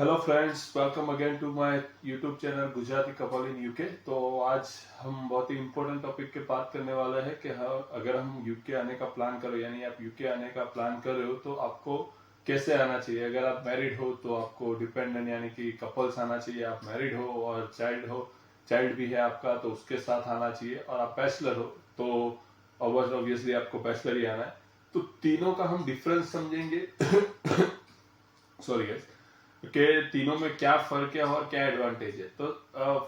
Hello friends, welcome again to my YouTube channel Gujarati couple in UK. तो आज हम बहुत ही इम्पोर्टेंट टॉपिक के बात करने वाले हैं कि अगर हम यूके आने का प्लान करो, यानी आप यूके आने का प्लान कर रहे हो तो आपको कैसे आना चाहिए। अगर आप मैरिड हो तो आपको डिपेंडेंट यानी कि कपल्स आना चाहिए। आप मैरिड हो, चाइल्ड भी है आपका तो उसके साथ आना चाहिए। और आप बैचलर हो तो ऑब्वियसली आपको बैचलर ही आना है। तो तीनों का हम डिफरेंस समझेंगे सॉरी गाइस, के तीनों में क्या फर्क है और क्या एडवांटेज है। तो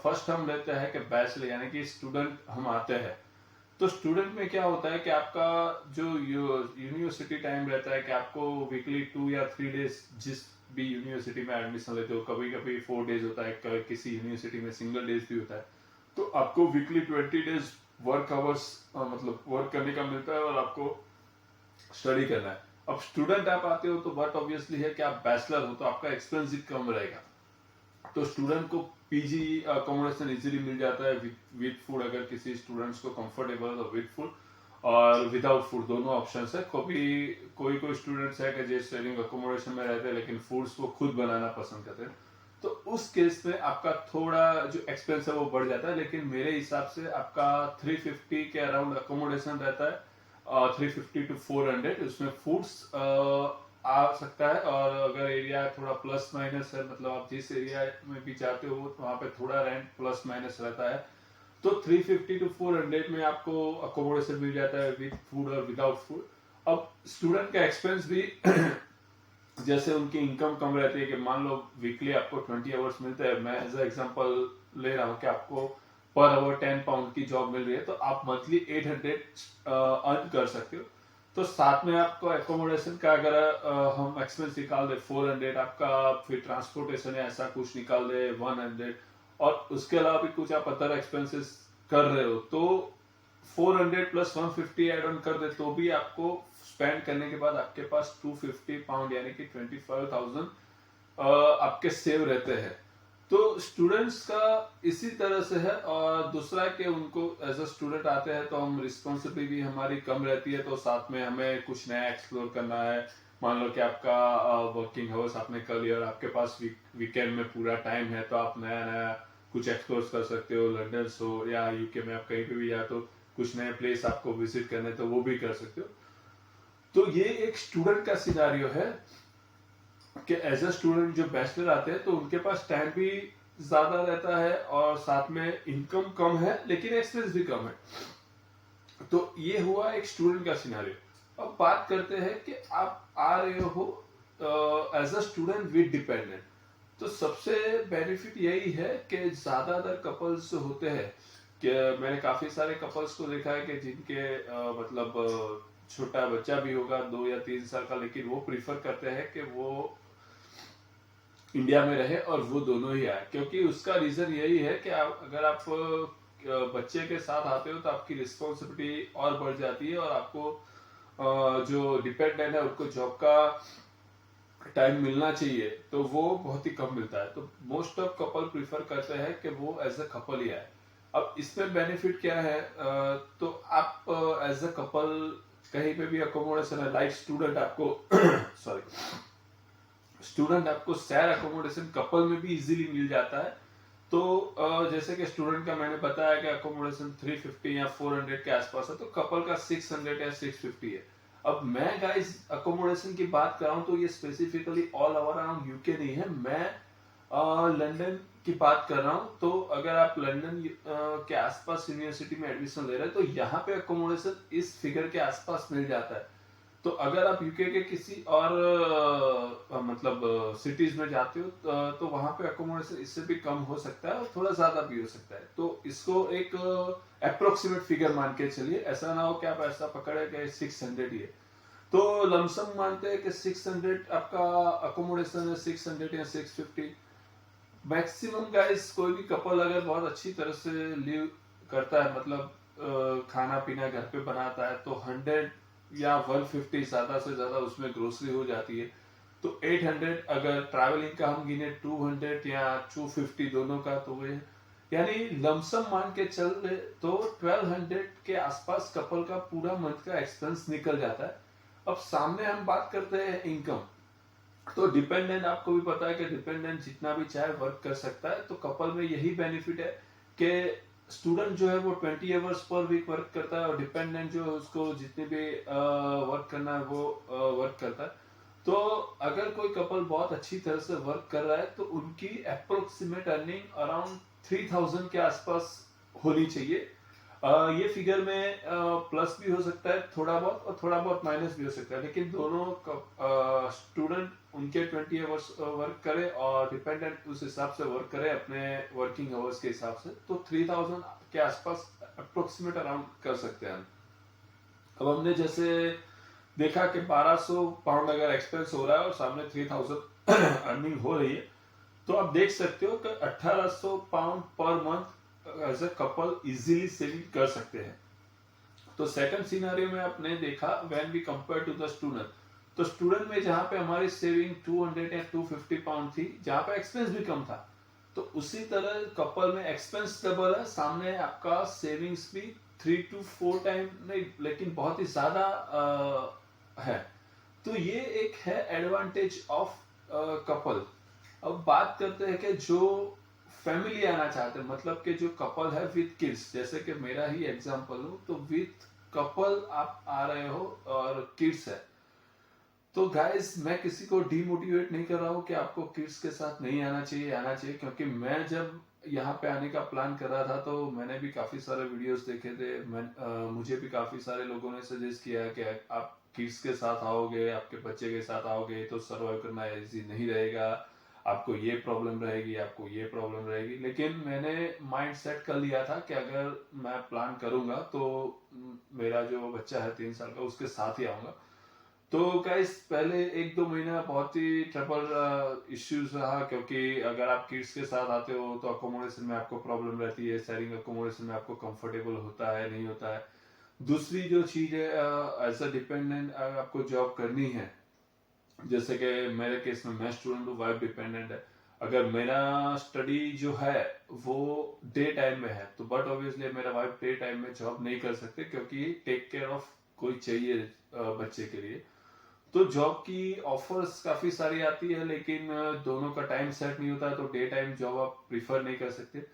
फर्स्ट हम लेते हैं कि बैचलर यानी कि स्टूडेंट हम आते हैं। तो स्टूडेंट में क्या होता है कि आपका जो यूनिवर्सिटी टाइम रहता है कि आपको वीकली 2 या 3 डेज जिस भी यूनिवर्सिटी में एडमिशन लेते हो, कभी कभी 4 डेज होता है, किसी यूनिवर्सिटी में सिंगल डेज भी होता है। तो आपको वीकली 20 डेज वर्क आवर्स मतलब वर्क करने का मिलता है और आपको स्टडी करना है। अब स्टूडेंट आप आते हो तो बात ऑब्वियसली है कि आप बैचलर हो तो आपका एक्सपेंस भी कम रहेगा। तो स्टूडेंट को पीजी अकोमोडेशन इजीली मिल जाता है विद फूड। अगर किसी स्टूडेंट्स को कंफर्टेबल है तो विद फूड और विदाउट फूड दोनों ऑप्शंस है। कोई कोई स्टूडेंट्स है कि जो शेयरिंग अकोमोडेशन में रहते हैं लेकिन फूड्स को खुद बनाना पसंद करते हैं। तो उस केस में आपका थोड़ा जो एक्सपेंस है वो बढ़ जाता है, लेकिन मेरे हिसाब से आपका 350 के अराउंड अकोमोडेशन रहता है। 350 to 400 उसमें फूड्स आ सकता है। और अगर एरिया थोड़ा प्लस माइनस है, मतलब आप जिस एरिया में भी जाते हो वहां पे थोड़ा रेंट प्लस माइनस रहता है। तो 350 to 400 में आपको अकोमोडेशन मिल जाता है विद फूड और विदाउट फूड। अब स्टूडेंट का एक्सपेंस भी जैसे उनकी इनकम कम रहती है कि मान लो वीकली आपको 20 आवर्स मिलते हैं। मैं एज एग्जांपल ले रहा हूँ कि आपको पर आवर 10 पाउंड की जॉब मिल रही है तो आप मंथली 800 अर्न कर सकते हो। तो साथ में आपको एकोमोडेशन का अगर हम एक्सपेंस निकाल दे 400, आपका फिर ट्रांसपोर्टेशन है ऐसा कुछ निकाल दे 100, और उसके अलावा भी कुछ आप अदर एक्सपेंसेस कर रहे हो तो 400 प्लस 150 एड ऑन कर दे तो भी आपको स्पेंड करने के बाद आपके पास 250 पाउंड यानी कि 25,000 आपके सेव रहते हैं। तो स्टूडेंट्स का इसी तरह से है। और दूसरा कि उनको एज अ स्टूडेंट आते हैं तो हम रिस्पॉन्सिबिलिटी भी हमारी कम रहती है, तो साथ में हमें कुछ नया एक्सप्लोर करना है। मान लो कि आपका वर्किंग आवर्स आपने कर लिया और आपके पास वीकेंड में पूरा टाइम है तो आप नया नया कुछ एक्सप्लोर कर सकते हो। लंदन हो या यूके में आप कहीं पे भी जाए तो कुछ नए प्लेस आपको विजिट करने तो वो भी कर सकते हो। तो ये एक स्टूडेंट का सिनारियो है कि एज अ स्टूडेंट जो बैचलर आते हैं तो उनके पास टाइम भी ज्यादा रहता है और साथ में इनकम कम है लेकिन एक्सपेंस भी कम है। तो ये हुआ एक स्टूडेंट का सिनारियो। अब बात करते हैं कि आप आ रहे हो as a student with dependent. तो सबसे बेनिफिट यही है कि ज्यादातर कपल्स होते हैं कि मैंने काफी सारे कपल्स को देखा है कि जिनके मतलब छोटा बच्चा भी होगा 2 या 3 साल का, लेकिन वो प्रीफर करते हैं कि वो इंडिया में रहे और वो दोनों ही आए। क्योंकि उसका रीजन यही है कि अगर आप बच्चे के साथ आते हो तो आपकी रिस्पॉन्सिबिलिटी और बढ़ जाती है और आपको जो डिपेंडेंट है उनको जॉब का टाइम मिलना चाहिए तो वो बहुत ही कम मिलता है। तो मोस्ट ऑफ कपल प्रीफर करते हैं कि वो एज अ कपल ही आए। अब इसमें बेनिफिट क्या है, तो आप एज अ कपल कहीं पे भी अकोमोडेशन है, लाइक स्टूडेंट आपको स्टूडेंट आपको शेयर अकोमोडेशन कपल में भी इजीली मिल जाता है। तो जैसे कि स्टूडेंट का मैंने बताया कि अकोमोडेशन 350 या 400 के आसपास है, तो कपल का 600 या 650 है। अब मैं गाइस अकोमोडेशन की बात कर रहा हूं तो ये specifically all over around UK नहीं है, मैं लंदन की बात कर रहा हूं। तो अगर आप लंदन के आसपास यूनिवर्सिटी में एडमिशन ले रहे हैं तो यहाँ पे अकोमोडेशन इस फिगर के आसपास मिल जाता है। तो अगर आप यूके के किसी और मतलब सिटीज में जाते हो तो वहां पे अकोमोडेशन इससे भी कम हो सकता है और थोड़ा ज्यादा भी हो सकता है। तो इसको एक अप्रोक्सीमेट फिगर मान के चलिए, ऐसा ना हो कि आप ऐसा पकड़े कि 600 ही है। तो लमसम मानते हैं कि 600 आपका अकोमोडेशन है, 600 या 650 मैक्सिमम। गाइस कोई भी कपल अगर बहुत अच्छी तरह से लिव करता है, मतलब खाना पीना घर पे बनाता है, तो 100 या 150 ज्यादा से ज्यादा उसमें ग्रोसरी हो जाती है। तो 800 अगर ट्रैवलिंग का हम गिने 200 या 250 दोनों का, तो वे यानी लमसम मान के चल रहे तो 1200 के आसपास कपल का पूरा मंथ का एक्सपेंस निकल जाता है। अब सामने हम बात करते हैं इनकम। तो डिपेंडेंट, आपको भी पता है कि डिपेंडेंट जितना भी चाहे वर्क कर सकता है। तो कपल में यही बेनिफिट है कि स्टूडेंट जो है वो 20 आवर्स पर वीक वर्क करता है और डिपेंडेंट जो है उसको जितने भी वर्क करना है वो वर्क करता है। तो अगर कोई कपल बहुत अच्छी तरह से वर्क कर रहा है तो उनकी अप्रोक्सीमेट अर्निंग अराउंड 3000 के आसपास होनी चाहिए। ये फिगर में प्लस भी हो सकता है थोड़ा बहुत और थोड़ा बहुत माइनस भी हो सकता है, लेकिन दोनों स्टूडेंट उनके 20 आवर्स वर्क करे और डिपेंडेंट उस हिसाब से वर्क करे अपने वर्किंग आवर्स के हिसाब से, तो 3000 के आसपास अप्रोक्सीमेट अराउंड कर सकते हैं हम। अब हमने जैसे देखा कि 1200 पाउंड अगर एक्सपेंस हो रहा है और सामने 3000 अर्निंग हो रही है, तो आप देख सकते हो कि 1800 pound per month as a couple easily saving कर सकते हैं। तो सेकंड सिनेरियो में आपने देखा when we compare to the student, तो स्टूडेंट में जहां पे हमारी सेविंग 200 या 250 पाउंड थी, जहां पे एक्सपेंस भी कम था, तो उसी तरह कपल में एक्सपेंस डबल है, सामने आपका सेविंग्स भी 3 to 4 टाइम नहीं लेकिन बहुत ही ज्यादा है। तो ये एक है एडवांटेज ऑफ कपल। अब बात करते हैं कि जो फैमिली आना चाहते हैं, मतलब कि जो कपल है विद किड्स, जैसे कि मेरा ही एग्जांपल हो, तो विद कपल आप आ रहे हो और किड्स है, तो गाइस मैं किसी को डीमोटिवेट नहीं कर रहा हूँ कि आपको किड्स के साथ नहीं आना चाहिए, आना चाहिए, क्योंकि मैं जब यहाँ पे आने का प्लान कर रहा था तो मैंने भी काफी सारे वीडियोस देखे थे। मुझे भी काफी सारे लोगों ने सजेस्ट किया कि आप किड्स के साथ आओगे, आपके बच्चे के साथ आओगे तो सर्वाइव करना इजी नहीं रहेगा, आपको ये प्रॉब्लम रहेगी, आपको ये प्रॉब्लम रहेगी। लेकिन मैंने माइंड सेट कर लिया था कि अगर मैं प्लान करूंगा तो मेरा जो बच्चा है 3 साल का उसके साथ ही आऊंगा। तो गाइस पहले 1-2 महीना बहुत ही ट्रबल इश्यूज रहा, क्योंकि अगर आप किड्स के साथ आते हो तो अकोमोडेशन में आपको प्रॉब्लम रहती है, शेयरिंग अकोमोडेशन में आपको कंफर्टेबल होता है नहीं होता है। दूसरी जो चीज है, एज अ डिपेंडेंट आपको जॉब करनी है, जैसे कि मेरे केस में मैं स्टूडेंट हूँ, वाइफ डिपेंडेंट है। अगर मेरा स्टडी जो है वो डे टाइम में है तो बट ऑब्वियसली मेरा वाइफ डे टाइम में जॉब नहीं कर सकते, क्योंकि टेक केयर ऑफ कोई चाहिए बच्चे के लिए। तो जॉब की ऑफर्स काफी सारी आती है, लेकिन दोनों का टाइम सेट नहीं होता है, तो डे टाइम जॉब आप प्रीफर नहीं कर सकते।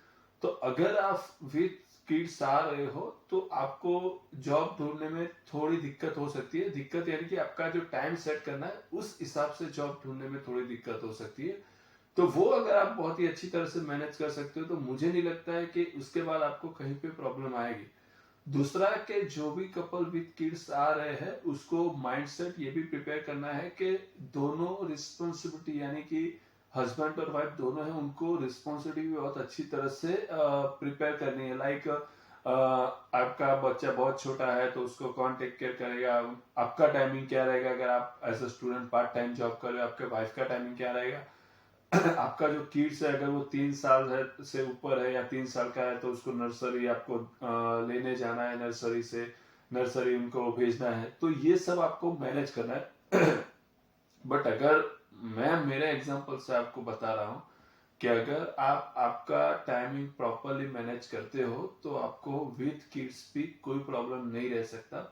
तो अगर आप विद किड्स आ रहे हो तो आपको जॉब ढूंढने में थोड़ी दिक्कत हो सकती है। दिक्कत यानी कि आपका जो टाइम सेट करना है उस हिसाब से जॉब ढूंढने में थोड़ी दिक्कत हो सकती है। तो वो अगर आप बहुत ही अच्छी तरह से मैनेज कर सकते हो तो मुझे नहीं लगता है कि उसके बाद आपको कहीं पे प्रॉब्लम आएगी। दूसरा कि जो भी कपल विद किड्स आ रहे हैं उसको माइंडसेट ये भी प्रिपेयर करना है कि दोनों रिस्पॉन्सिबिलिटी यानी कि हस्बैंड और वाइफ दोनों हैं, उनको रिस्पॉन्सिबिलिटी बहुत अच्छी तरह से प्रिपेयर करनी है। लाइक आपका बच्चा बहुत छोटा है तो उसको कौन टेक केयर करेगा, आपका टाइमिंग क्या रहेगा, अगर आप as a student part time job कर रहे हो आपके वाइफ का टाइमिंग क्या रहेगा। आपका जो किड्स है अगर वो 3 साल है से ऊपर है या 3 साल का है तो उसको नर्सरी आपको लेने जाना है, नर्सरी से नर्सरी उनको भेजना है, तो ये सब आपको मैनेज करना है। बट अगर मैं मेरे एग्जांपल से आपको बता रहा हूँ कि अगर आप आपका टाइमिंग प्रॉपरली मैनेज करते हो तो आपको विद किड्स भी कोई प्रॉब्लम नहीं रह सकता।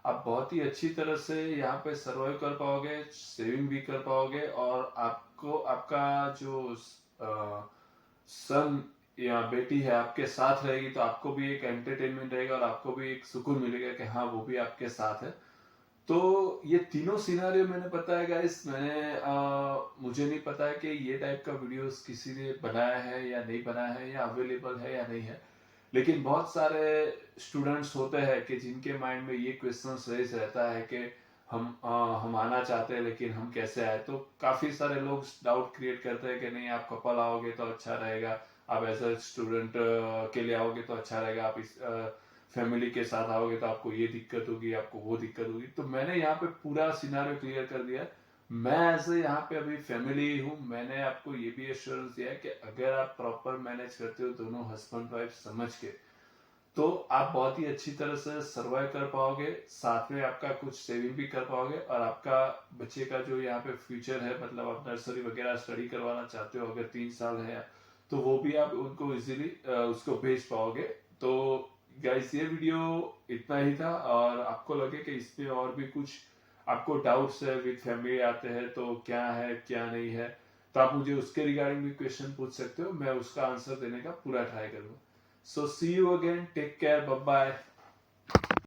आप बहुत ही अच्छी तरह से यहाँ पे सर्वाइव कर पाओगे, सेविंग भी कर पाओगे, और आपको आपका जो सन या बेटी है आपके साथ रहेगी तो आपको भी एक एंटरटेनमेंट रहेगा और आपको भी एक सुकून मिलेगा कि हाँ वो भी आपके साथ है। तो ये तीनों सिनारियो मैंने बताया गाइस, मुझे नहीं पता है कि ये टाइप का वीडियोस किसी ने बनाया है या नहीं बनाया है या अवेलेबल है या नहीं है। लेकिन बहुत सारे स्टूडेंट्स होते हैं कि जिनके माइंड में ये क्वेश्चन रेज रहता है कि हम आना चाहते हैं लेकिन हम कैसे आए। तो काफी सारे लोग डाउट क्रिएट करते हैं कि नहीं आप कपल आओगे तो अच्छा रहेगा, आप एज अ स्टूडेंट के लिए आओगे तो अच्छा रहेगा, आप इस फैमिली के साथ आओगे तो आपको ये दिक्कत होगी, आपको वो दिक्कत होगी। तो मैंने यहाँ पे पूरा सिनारियो क्लियर कर दिया। मैं ऐसे यहाँ पे अभी फैमिली हूँ, मैंने आपको ये भी एश्योरेंस दिया है कि अगर आप प्रॉपर मैनेज करते हो दोनों हस्बैंड वाइफ समझ के, तो आप बहुत ही अच्छी तरह से सर्वाइव कर पाओगे, साथ में आपका कुछ सेविंग भी कर पाओगे, और आपका बच्चे का जो यहाँ पे फ्यूचर है, मतलब आप नर्सरी वगैरह स्टडी करवाना चाहते हो अगर 3 साल है तो वो भी आप उनको इजीली उसको भेज पाओगे। तो गाइस ये वीडियो इतना ही था, और आपको लगे कि इसमें और भी कुछ आपको डाउट्स है विद फैमिली आते हैं तो क्या है क्या नहीं है, तो आप मुझे उसके रिगार्डिंग भी क्वेश्चन पूछ सकते हो, मैं उसका आंसर देने का पूरा ट्राई करूंगा। So see you again, take care, bye bye.